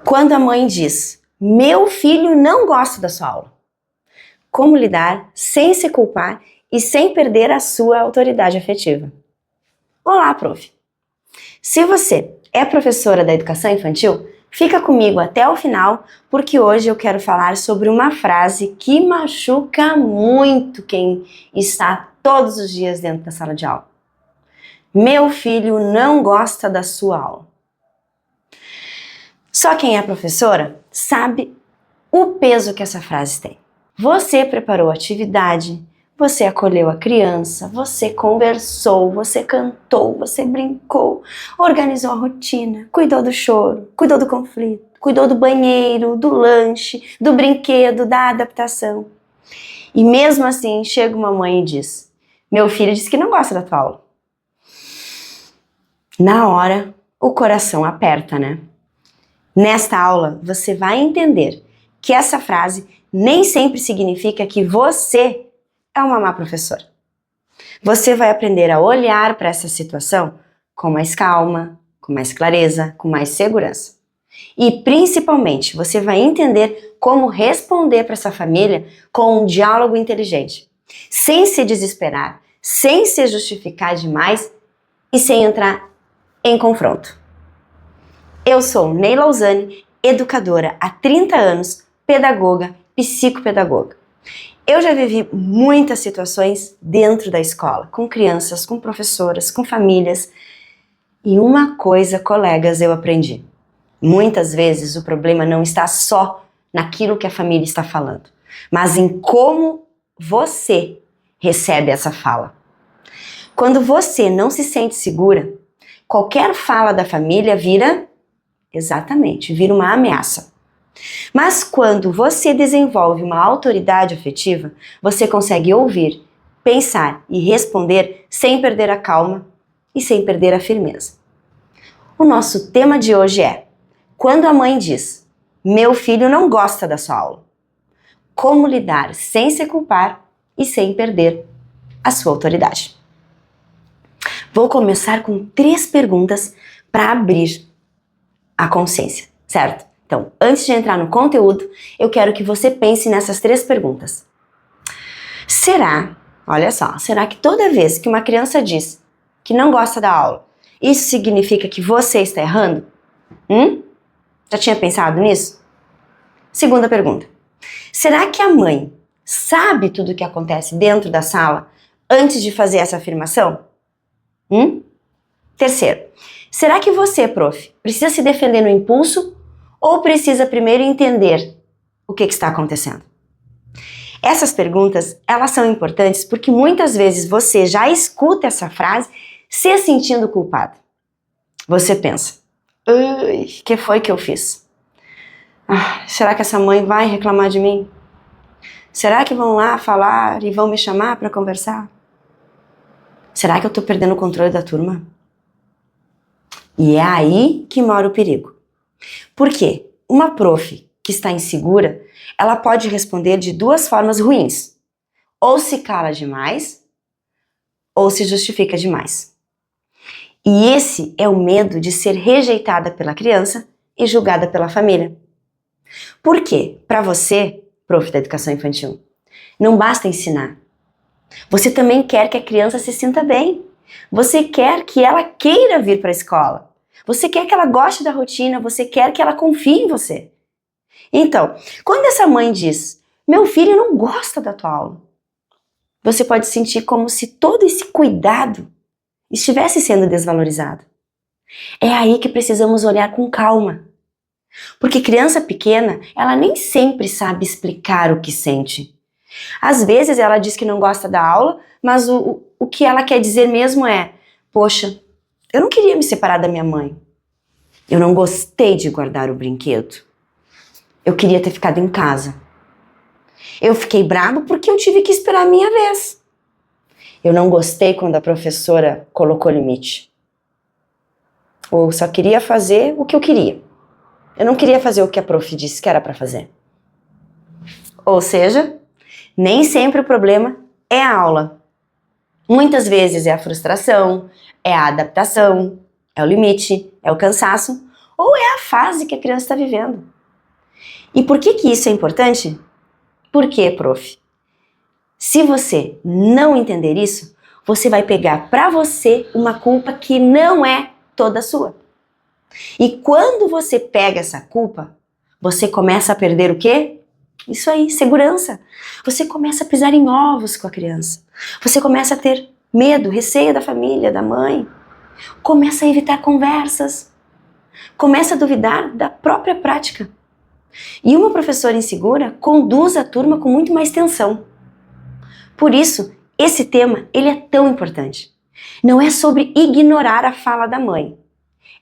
Quando a mãe diz, meu filho não gosta da sua aula. Como lidar sem se culpar e sem perder a sua autoridade afetiva? Olá, prof! Se você é professora da educação infantil, fica comigo até o final, porque hoje eu quero falar sobre uma frase que machuca muito quem está todos os dias dentro da sala de aula. Meu filho não gosta da sua aula. Só quem é professora sabe o peso que essa frase tem. Você preparou a atividade, você acolheu a criança, você conversou, você cantou, você brincou, organizou a rotina, cuidou do choro, cuidou do conflito, cuidou do banheiro, do lanche, do brinquedo, da adaptação. E mesmo assim, chega uma mãe e diz, meu filho disse que não gosta da tua aula. Na hora, o coração aperta, né? Nesta aula, você vai entender que essa frase nem sempre significa que você é uma má professora. Você vai aprender a olhar para essa situação com mais calma, com mais clareza, com mais segurança. E principalmente, você vai entender como responder para essa família com um diálogo inteligente, sem se desesperar, sem se justificar demais e sem entrar em confronto. Eu sou Neila Lausani, educadora há 30 anos, pedagoga, psicopedagoga. Eu já vivi muitas situações dentro da escola, com crianças, com professoras, com famílias. E uma coisa, colegas, eu aprendi. Muitas vezes o problema não está só naquilo que a família está falando, mas em como você recebe essa fala. Quando você não se sente segura, qualquer fala da família vira uma ameaça. Mas quando você desenvolve uma autoridade afetiva, você consegue ouvir, pensar e responder sem perder a calma e sem perder a firmeza. O nosso tema de hoje é: quando a mãe diz, meu filho não gosta da sua aula. Como lidar sem se culpar e sem perder a sua autoridade? Vou começar com 3 perguntas para abrir a consciência, certo? Então, antes de entrar no conteúdo, eu quero que você pense nessas 3 perguntas. Será que toda vez que uma criança diz que não gosta da aula, isso significa que você está errando? Já tinha pensado nisso? Segunda pergunta. Será que a mãe sabe tudo o que acontece dentro da sala antes de fazer essa afirmação? Terceiro. Será que você, prof, precisa se defender no impulso ou precisa primeiro entender o que está acontecendo? Essas perguntas, elas são importantes porque muitas vezes você já escuta essa frase se sentindo culpado. Você pensa, o que foi que eu fiz? Será que essa mãe vai reclamar de mim? Será que vão lá falar e vão me chamar para conversar? Será que eu estou perdendo o controle da turma? E é aí que mora o perigo. Por quê? Uma prof que está insegura, ela pode responder de 2 formas ruins. Ou se cala demais, ou se justifica demais. E esse é o medo de ser rejeitada pela criança e julgada pela família. Por quê? Para você, prof da educação infantil, não basta ensinar. Você também quer que a criança se sinta bem. Você quer que ela queira vir para a escola. Você quer que ela goste da rotina, você quer que ela confie em você. Então, quando essa mãe diz, meu filho não gosta da tua aula, você pode sentir como se todo esse cuidado estivesse sendo desvalorizado. É aí que precisamos olhar com calma. Porque criança pequena, ela nem sempre sabe explicar o que sente. Às vezes ela diz que não gosta da aula, mas o que ela quer dizer mesmo é, poxa, eu não queria me separar da minha mãe. Eu não gostei de guardar o brinquedo. Eu queria ter ficado em casa. Eu fiquei bravo porque eu tive que esperar a minha vez. Eu não gostei quando a professora colocou limite. Eu só queria fazer o que eu queria. Eu não queria fazer o que a prof disse que era para fazer. Ou seja, nem sempre o problema é a aula. Muitas vezes é a frustração, é a adaptação, é o limite, é o cansaço ou é a fase que a criança está vivendo. E por que isso é importante? Porque, prof, se você não entender isso, você vai pegar para você uma culpa que não é toda sua. E quando você pega essa culpa, você começa a perder o quê? Isso aí, segurança. Você começa a pisar em ovos com a criança. Você começa a ter medo, receio da família, da mãe. Começa a evitar conversas. Começa a duvidar da própria prática. E uma professora insegura conduz a turma com muito mais tensão. Por isso, esse tema ele é tão importante. Não é sobre ignorar a fala da mãe.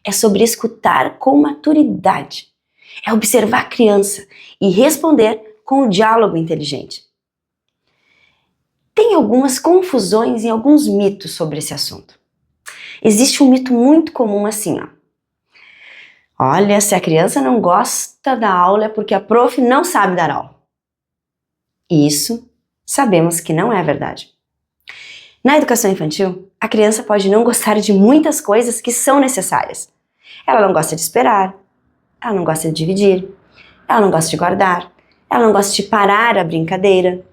É sobre escutar com maturidade. É observar a criança e responder com o diálogo inteligente. Tem algumas confusões e alguns mitos sobre esse assunto. Existe um mito muito comum assim, ó. Olha, se a criança não gosta da aula é porque a prof não sabe dar aula. Isso sabemos que não é verdade. Na educação infantil, a criança pode não gostar de muitas coisas que são necessárias. Ela não gosta de esperar, ela não gosta de dividir, ela não gosta de guardar, ela não gosta de parar a brincadeira,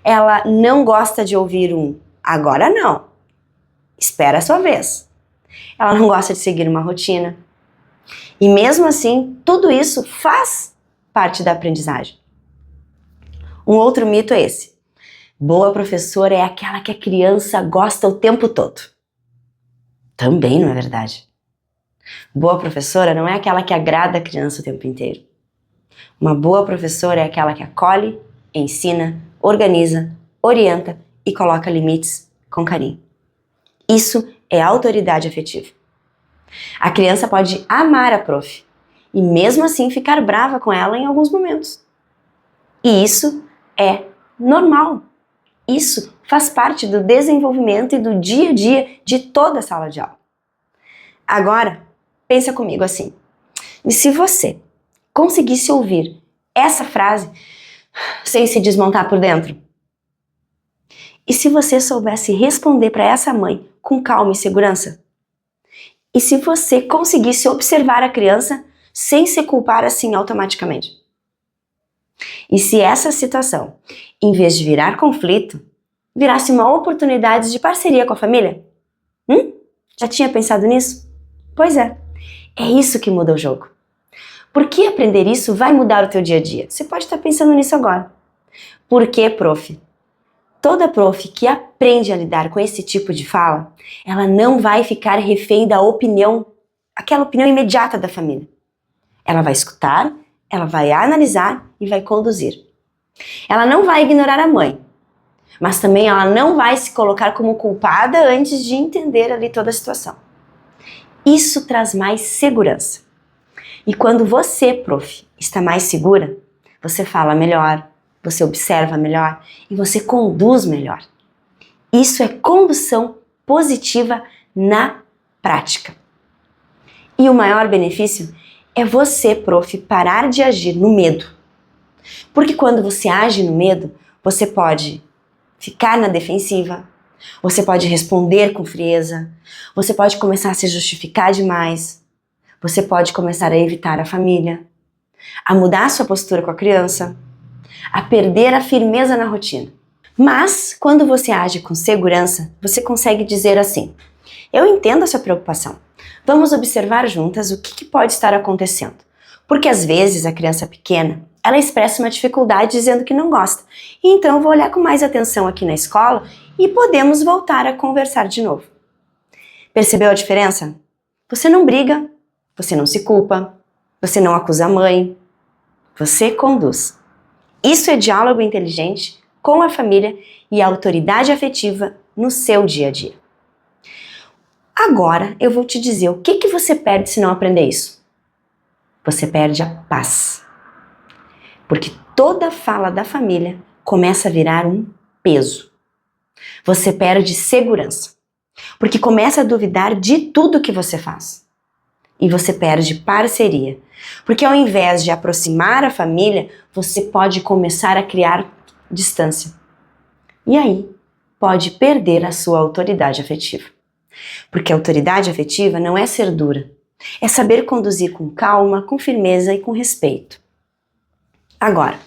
ela não gosta de ouvir um agora não, espera a sua vez. Ela não gosta de seguir uma rotina. E mesmo assim, tudo isso faz parte da aprendizagem. Um outro mito é esse. Boa professora é aquela que a criança gosta o tempo todo. Também não é verdade. Boa professora não é aquela que agrada a criança o tempo inteiro. Uma boa professora é aquela que acolhe, ensina, organiza, orienta e coloca limites com carinho. Isso é autoridade afetiva. A criança pode amar a prof e mesmo assim ficar brava com ela em alguns momentos. E isso é normal. Isso faz parte do desenvolvimento e do dia a dia de toda a sala de aula. Agora, pensa comigo assim. E se você conseguisse ouvir essa frase sem se desmontar por dentro? E se você soubesse responder para essa mãe com calma e segurança? E se você conseguisse observar a criança sem se culpar assim automaticamente? E se essa situação, em vez de virar conflito, virasse uma oportunidade de parceria com a família? Já tinha pensado nisso? Pois é isso que muda o jogo. Por que aprender isso vai mudar o teu dia a dia? Você pode estar pensando nisso agora. Porque, prof, toda prof que aprende a lidar com esse tipo de fala, ela não vai ficar refém da opinião, aquela opinião imediata da família. Ela vai escutar, ela vai analisar e vai conduzir. Ela não vai ignorar a mãe, mas também ela não vai se colocar como culpada antes de entender ali toda a situação. Isso traz mais segurança. E quando você, prof, está mais segura, você fala melhor, você observa melhor e você conduz melhor. Isso é condução positiva na prática. E o maior benefício é você, prof, parar de agir no medo. Porque quando você age no medo, você pode ficar na defensiva, você pode responder com frieza, você pode começar a se justificar demais, você pode começar a evitar a família, a mudar a sua postura com a criança, a perder a firmeza na rotina. Mas, quando você age com segurança, você consegue dizer assim: eu entendo a sua preocupação. Vamos observar juntas o que pode estar acontecendo. Porque às vezes a criança pequena, ela expressa uma dificuldade dizendo que não gosta. E então eu vou olhar com mais atenção aqui na escola e podemos voltar a conversar de novo. Percebeu a diferença? Você não briga, você não se culpa, você não acusa a mãe, você conduz. Isso é diálogo inteligente com a família e a autoridade afetiva no seu dia a dia. Agora eu vou te dizer o que você perde se não aprender isso. Você perde a paz. Porque toda fala da família começa a virar um peso. Você perde segurança. Porque começa a duvidar de tudo que você faz. E você perde parceria. Porque ao invés de aproximar a família, você pode começar a criar distância. E aí, pode perder a sua autoridade afetiva. Porque a autoridade afetiva não é ser dura, É saber conduzir com calma, com firmeza e com respeito. Agora,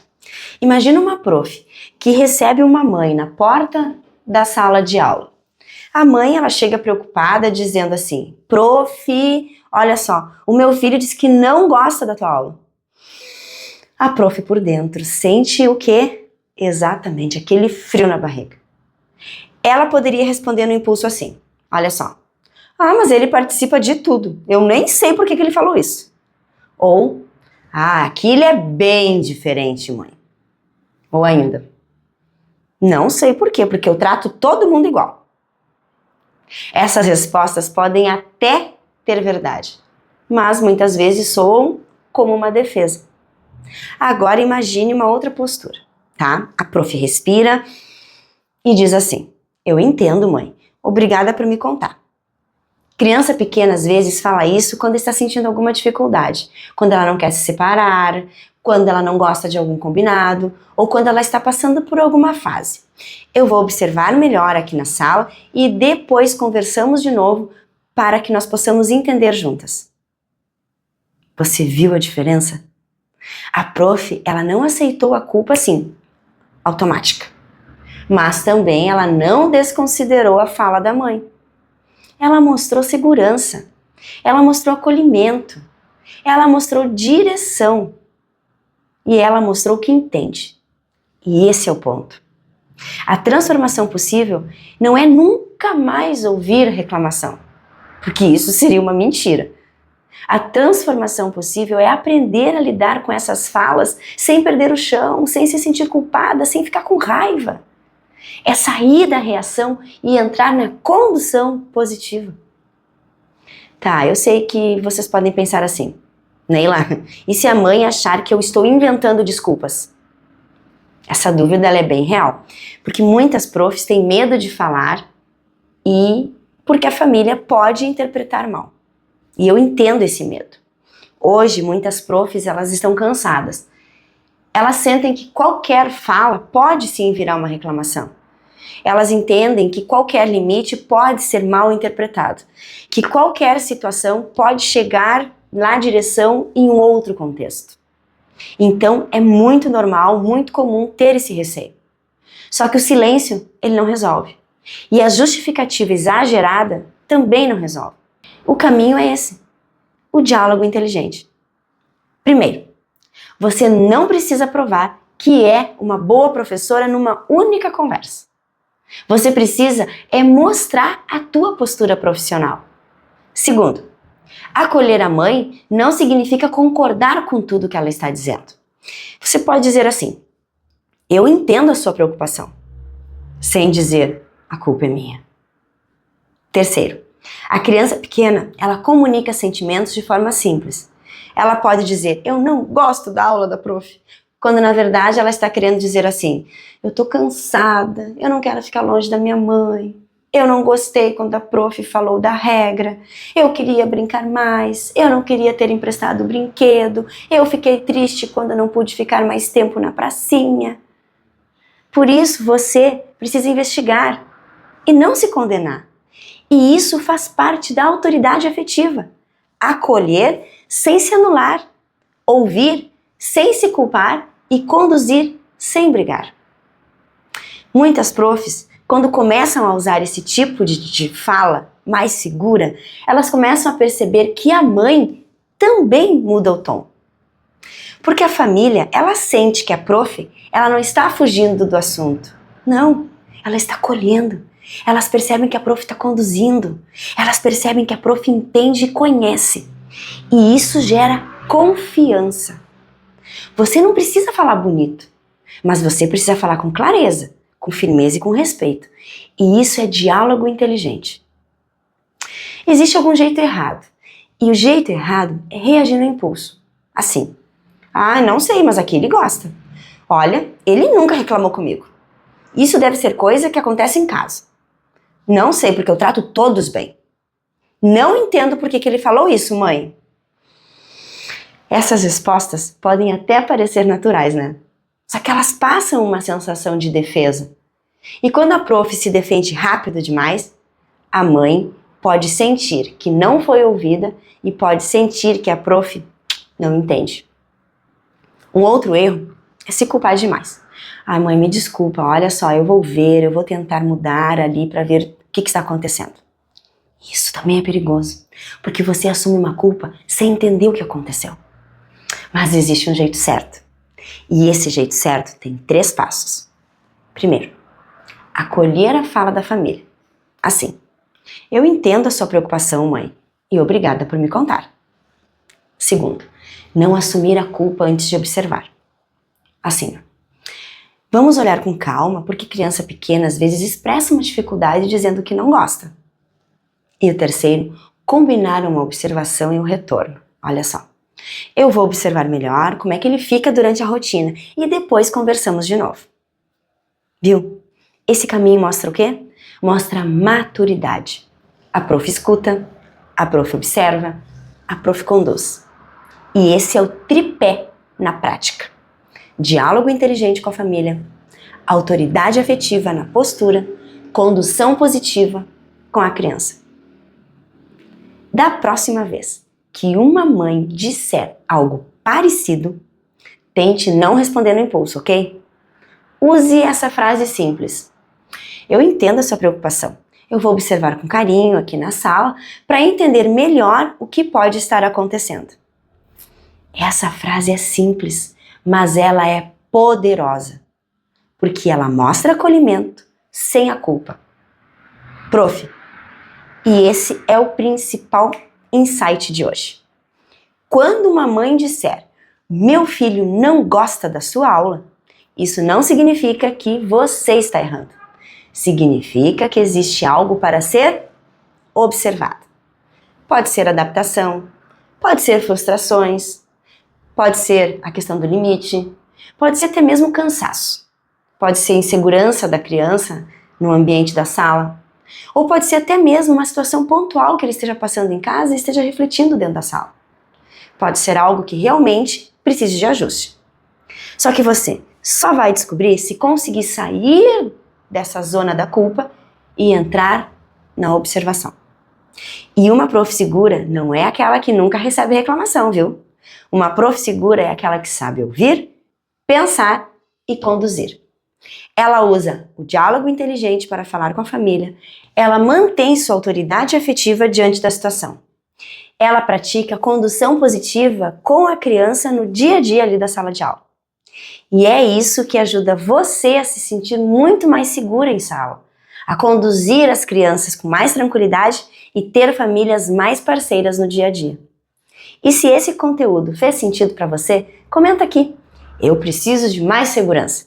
imagina uma prof que recebe uma mãe na porta da sala de aula. A mãe, ela chega preocupada dizendo assim: prof, olha só, o meu filho disse que não gosta da tua aula. A prof por dentro sente o quê? Exatamente, aquele frio na barriga. Ela poderia responder no impulso assim: olha só, mas ele participa de tudo, eu nem sei por que ele falou isso. Ou, aqui ele é bem diferente, mãe. Ou ainda, não sei por quê, porque eu trato todo mundo igual. Essas respostas podem até ter verdade, mas muitas vezes soam como uma defesa. Agora imagine uma outra postura, tá? A prof respira e diz assim: eu entendo, mãe, obrigada por me contar. Criança pequena às vezes fala isso quando está sentindo alguma dificuldade, quando ela não quer se separar, quando ela não gosta de algum combinado ou quando ela está passando por alguma fase. Eu vou observar melhor aqui na sala e depois conversamos de novo para que nós possamos entender juntas. Você viu a diferença? A prof, ela não aceitou a culpa assim, automática, mas também ela não desconsiderou a fala da mãe. Ela mostrou segurança, ela mostrou acolhimento, ela mostrou direção e ela mostrou que entende. E esse é o ponto. A transformação possível não é nunca mais ouvir reclamação, porque isso seria uma mentira. A transformação possível é aprender a lidar com essas falas sem perder o chão, sem se sentir culpada, sem ficar com raiva. É sair da reação e entrar na condução positiva. Tá, eu sei que vocês podem pensar assim: Neila, e se a mãe achar que eu estou inventando desculpas? Essa dúvida ela é bem real, porque muitas profs têm medo de falar e porque a família pode interpretar mal. E eu entendo esse medo. Hoje, muitas profs, elas estão cansadas. Elas sentem que qualquer fala pode sim virar uma reclamação. Elas entendem que qualquer limite pode ser mal interpretado, que qualquer situação pode chegar na direção em um outro contexto. Então, é muito normal, muito comum ter esse receio. Só que o silêncio, ele não resolve. E a justificativa exagerada também não resolve. O caminho é esse, o diálogo inteligente. Primeiro, você não precisa provar que é uma boa professora numa única conversa. Você precisa mostrar a tua postura profissional. Segundo, acolher a mãe não significa concordar com tudo que ela está dizendo. Você pode dizer assim: eu entendo a sua preocupação, sem dizer a culpa é minha. Terceiro, a criança pequena, ela comunica sentimentos de forma simples. Ela pode dizer: eu não gosto da aula da prof, quando na verdade ela está querendo dizer assim: eu tô cansada, eu não quero ficar longe da minha mãe, eu não gostei quando a prof falou da regra, eu queria brincar mais, eu não queria ter emprestado o brinquedo, eu fiquei triste quando não pude ficar mais tempo na pracinha. Por isso você precisa investigar e não se condenar. E isso faz parte da autoridade afetiva. Acolher sem se anular, ouvir sem se culpar e conduzir sem brigar. Muitas profs, quando começam a usar esse tipo de fala mais segura, elas começam a perceber que a mãe também muda o tom. Porque a família, ela sente que a prof, ela não está fugindo do assunto. Não, ela está acolhendo. Elas percebem que a prof está conduzindo. Elas percebem que a prof entende e conhece. E isso gera confiança. Você não precisa falar bonito, mas você precisa falar com clareza, com firmeza e com respeito. E isso é diálogo inteligente. Existe algum jeito errado. E o jeito errado é reagir no impulso. Assim: não sei, mas aqui ele gosta. Olha, ele nunca reclamou comigo. Isso deve ser coisa que acontece em casa. Não sei, porque eu trato todos bem. Não entendo por que ele falou isso, mãe. Essas respostas podem até parecer naturais, né? Só que elas passam uma sensação de defesa. E quando a prof se defende rápido demais, a mãe pode sentir que não foi ouvida e pode sentir que a prof não entende. Um outro erro é se culpar demais. Ai, mãe, me desculpa, olha só, eu vou tentar mudar ali para ver o que está acontecendo. Isso também é perigoso, porque você assume uma culpa sem entender o que aconteceu. Mas existe um jeito certo. E esse jeito certo tem 3 passos. Primeiro, acolher a fala da família. Assim, eu entendo a sua preocupação, mãe, e obrigada por me contar. Segundo, não assumir a culpa antes de observar. Assim, vamos olhar com calma, porque criança pequena às vezes expressa uma dificuldade dizendo que não gosta. E o terceiro, combinar uma observação e um retorno. Olha só, eu vou observar melhor como é que ele fica durante a rotina e depois conversamos de novo. Viu? Esse caminho mostra o quê? Mostra a maturidade. A prof escuta, a prof observa, a prof conduz. E esse é o tripé na prática. Diálogo inteligente com a família, autoridade afetiva na postura, condução positiva com a criança. Da próxima vez que uma mãe disser algo parecido, tente não responder no impulso, ok? Use essa frase simples. Eu entendo a sua preocupação. Eu vou observar com carinho aqui na sala para entender melhor o que pode estar acontecendo. Essa frase é simples, mas ela é poderosa, porque ela mostra acolhimento sem a culpa. Prof, e esse é o principal insight de hoje. Quando uma mãe disser, meu filho não gosta da sua aula, isso não significa que você está errando. Significa que existe algo para ser observado. Pode ser adaptação, pode ser frustrações, pode ser a questão do limite, pode ser até mesmo cansaço, pode ser insegurança da criança no ambiente da sala, ou pode ser até mesmo uma situação pontual que ele esteja passando em casa e esteja refletindo dentro da sala. Pode ser algo que realmente precise de ajuste. Só que você só vai descobrir se conseguir sair dessa zona da culpa e entrar na observação. E uma prof segura não é aquela que nunca recebe reclamação, viu? Uma prof segura é aquela que sabe ouvir, pensar e conduzir. Ela usa o diálogo inteligente para falar com a família, ela mantém sua autoridade afetiva diante da situação. Ela pratica condução positiva com a criança no dia a dia ali da sala de aula. E é isso que ajuda você a se sentir muito mais segura em sala, a conduzir as crianças com mais tranquilidade e ter famílias mais parceiras no dia a dia. E se esse conteúdo fez sentido para você, comenta aqui. Eu preciso de mais segurança.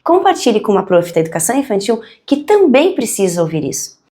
Compartilhe com uma prof da educação infantil que também precisa ouvir isso.